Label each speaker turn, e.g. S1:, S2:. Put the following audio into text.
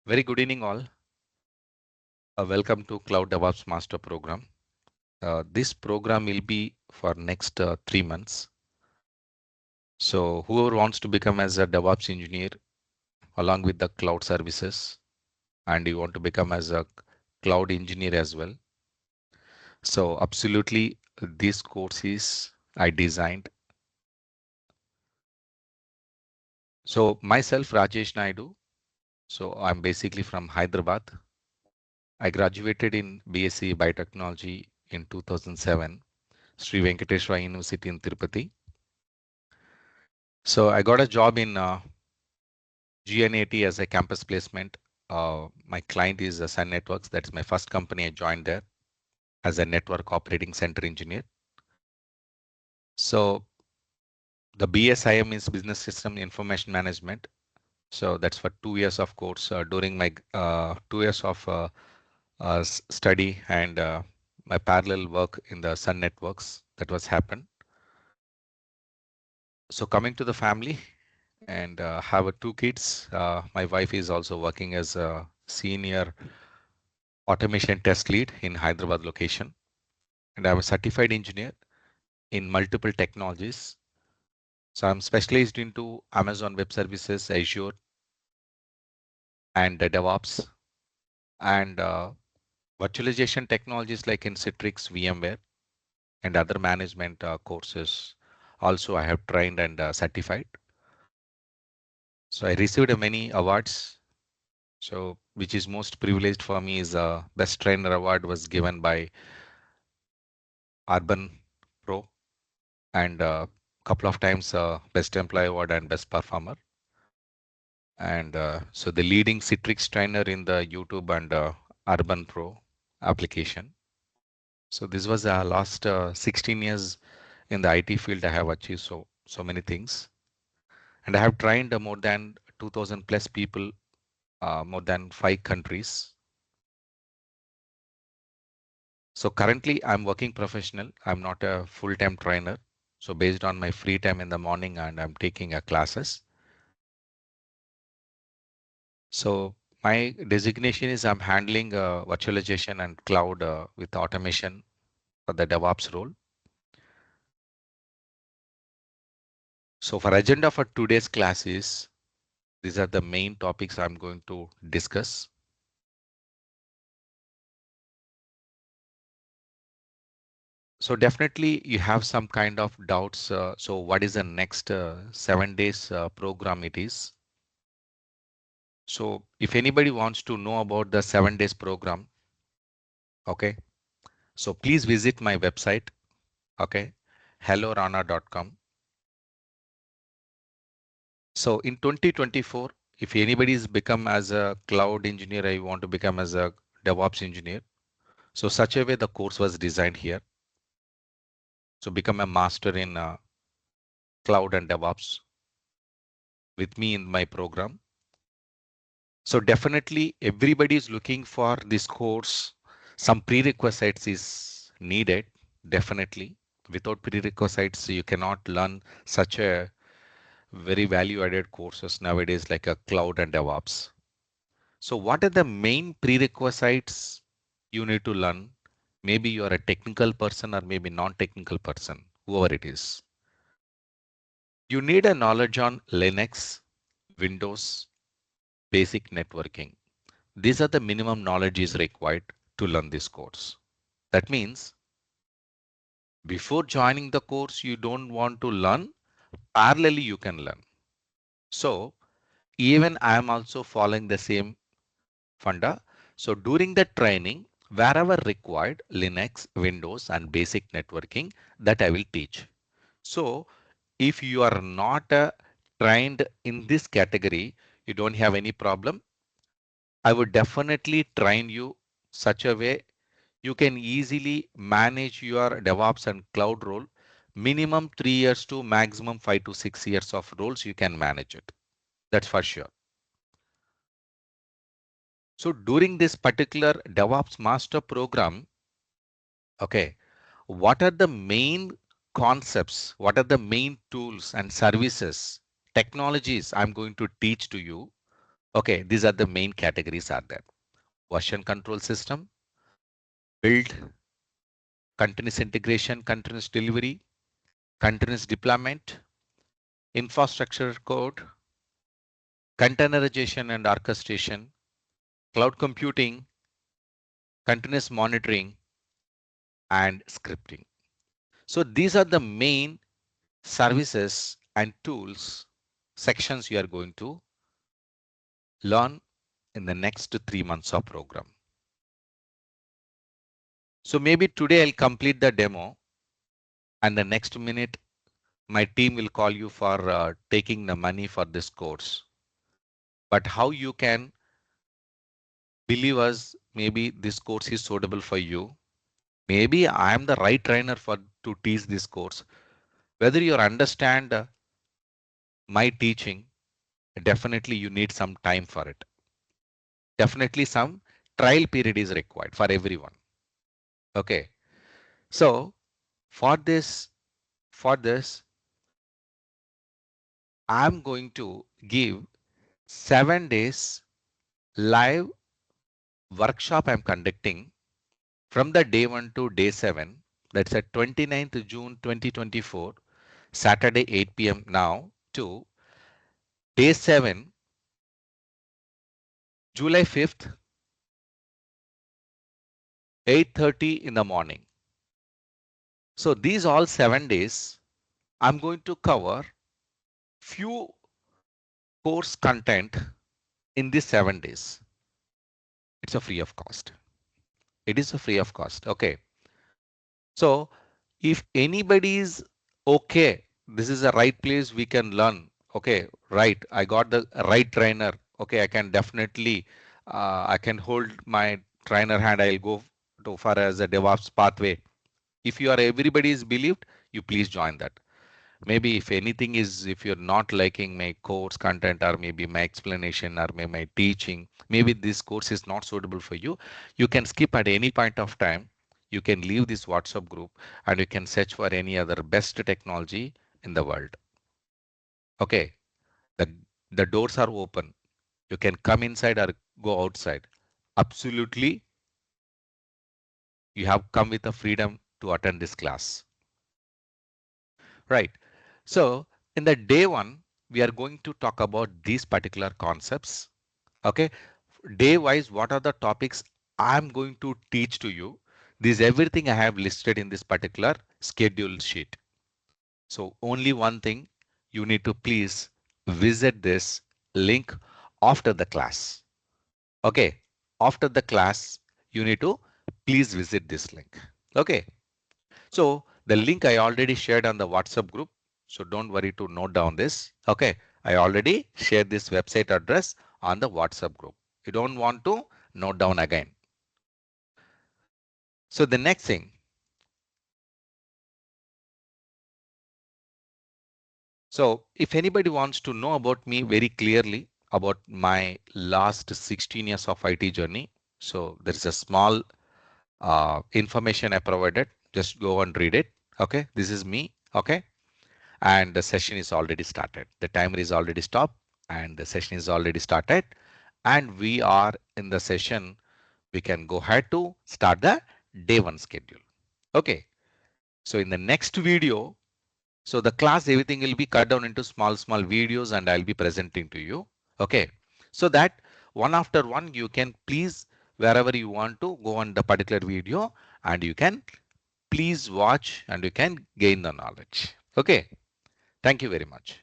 S1: Very good evening all. Welcome to Cloud DevOps Master Program. This program will be for next 3 months. So whoever wants to become as a DevOps engineer along with the cloud services and you want to become as a cloud engineer as well. So absolutely this course is I designed. So myself Rajesh Naidu. So I'm basically from Hyderabad. I graduated in BSc Biotechnology in 2007, Sri Venkateswara University in Tirupati. So I got a job in GNAT as a campus placement. My client is Sun Networks. That is my first company. I joined there as a network operating center engineer. So the BSIM is Business System Information Management. So that's for 2 years of course. During my 2 years of study and my parallel work in the Sun Networks, that was happened. So coming to the family, and have 2 kids. My wife is also working as a senior automation test lead in Hyderabad location. And I'm a certified engineer in multiple technologies. So I'm specialized into Amazon Web Services, Azure, and DevOps, and virtualization technologies like in Citrix, VMware, and other management courses. Also, I have trained and certified. So I received many awards. So which is most privileged for me is Best Trainer Award was given by Urban Pro, and couple of times Best Employee Award and Best Performer. And so the leading Citrix trainer in the YouTube and Urban Pro application. So this was last 16 years in the IT field. I have achieved so many things, and I have trained more than 2,000 plus people, more than 5 countries. So currently I'm working professional. I'm not a full-time trainer. So based on my free time in the morning and I'm taking classes. So my designation is I'm handling virtualization and cloud with automation for the DevOps role. So for agenda for today's class is, these are the main topics I'm going to discuss. So definitely you have some kind of doubts. So what is the next 7 days program it is? So if anybody wants to know about the 7 days program, okay, so please visit my website, okay, hellorana.com. So in 2024, if anybody is become as a cloud engineer, I want to become as a DevOps engineer. So such a way the course was designed here. So become a master in cloud and DevOps with me in my program. So definitely everybody is looking for this course. Some prerequisites is needed. Definitely without prerequisites, you cannot learn such a very value added courses nowadays like a cloud and DevOps. So what are the main prerequisites you need to learn? Maybe you are a technical person or maybe non-technical person, whoever it is. You need a knowledge on Linux, Windows, basic networking. These are the minimum knowledge is required to learn this course. That means before joining the course, you don't want to learn, parallelly you can learn. So even I am also following the same funda. So during the training, wherever required, Linux, Windows, and basic networking, that I will teach. So if you are not trained in this category, you don't have any problem. I would definitely train you such a way you can easily manage your DevOps and cloud role. Minimum 3 years to maximum 5 to 6 years of roles, you can manage it. That's for sure. So during this particular DevOps master program, okay, what are the main concepts? What are the main tools and services, technologies I'm going to teach to you? Okay, these are the main categories are there. Version control system, build, continuous integration, continuous delivery, continuous deployment, infrastructure code, containerization and orchestration, cloud computing, continuous monitoring, and scripting. So these are the main services and tools sections you are going to learn in the next 3 months of program. So maybe today I'll complete the demo and the next minute my team will call you for taking the money for this course. But how you can believe us, maybe this course is suitable for you. Maybe I am the right trainer for to teach this course. Whether you understand my teaching, definitely you need some time for it. Definitely some trial period is required for everyone. Okay. So for this, I'm going to give 7 days live workshop I'm conducting from the day 1 to day 7. That's at 29th June 2024, Saturday 8 p.m. now to day 7, July 5th, 8:30 in the morning. So these all 7 days, I'm going to cover few course content in these 7 days. It's a free of cost. It is a free of cost. Okay. So if anybody is okay, this is the right place we can learn. Okay, right. I got the right trainer. Okay, I can definitely, I can hold my trainer hand. I'll go to far as a DevOps pathway. If you are everybody is believed, you please join that. Maybe if anything is, if you're not liking my course content or maybe my explanation or maybe my teaching, maybe this course is not suitable for you, you can skip at any point of time. You can leave this WhatsApp group and you can search for any other best technology in the world. Okay, the doors are open. You can come inside or go outside. Absolutely, you have come with the freedom to attend this class. Right. So in the day 1, we are going to talk about these particular concepts. Okay. Day wise, what are the topics I'm going to teach to you? This everything I have listed in this particular schedule sheet. So only one thing, you need to please visit this link after the class. Okay. After the class, you need to please visit this link. Okay. So the link I already shared on the WhatsApp group. So don't worry to note down this. Okay. I already shared this website address on the WhatsApp group. You don't want to note down again. So the next thing. So if anybody wants to know about me very clearly about my last 16 years of IT journey. So there is a small information I provided. Just go and read it. Okay. This is me. Okay. And the session is already started. The timer is already stopped and the session is already started. And we are in the session. We can go ahead to start the day 1 schedule. Okay. So in the next video, so the class, everything will be cut down into small videos and I'll be presenting to you. Okay. So that one after one, you can please, wherever you want to go on the particular video and you can please watch and you can gain the knowledge. Okay. Thank you very much.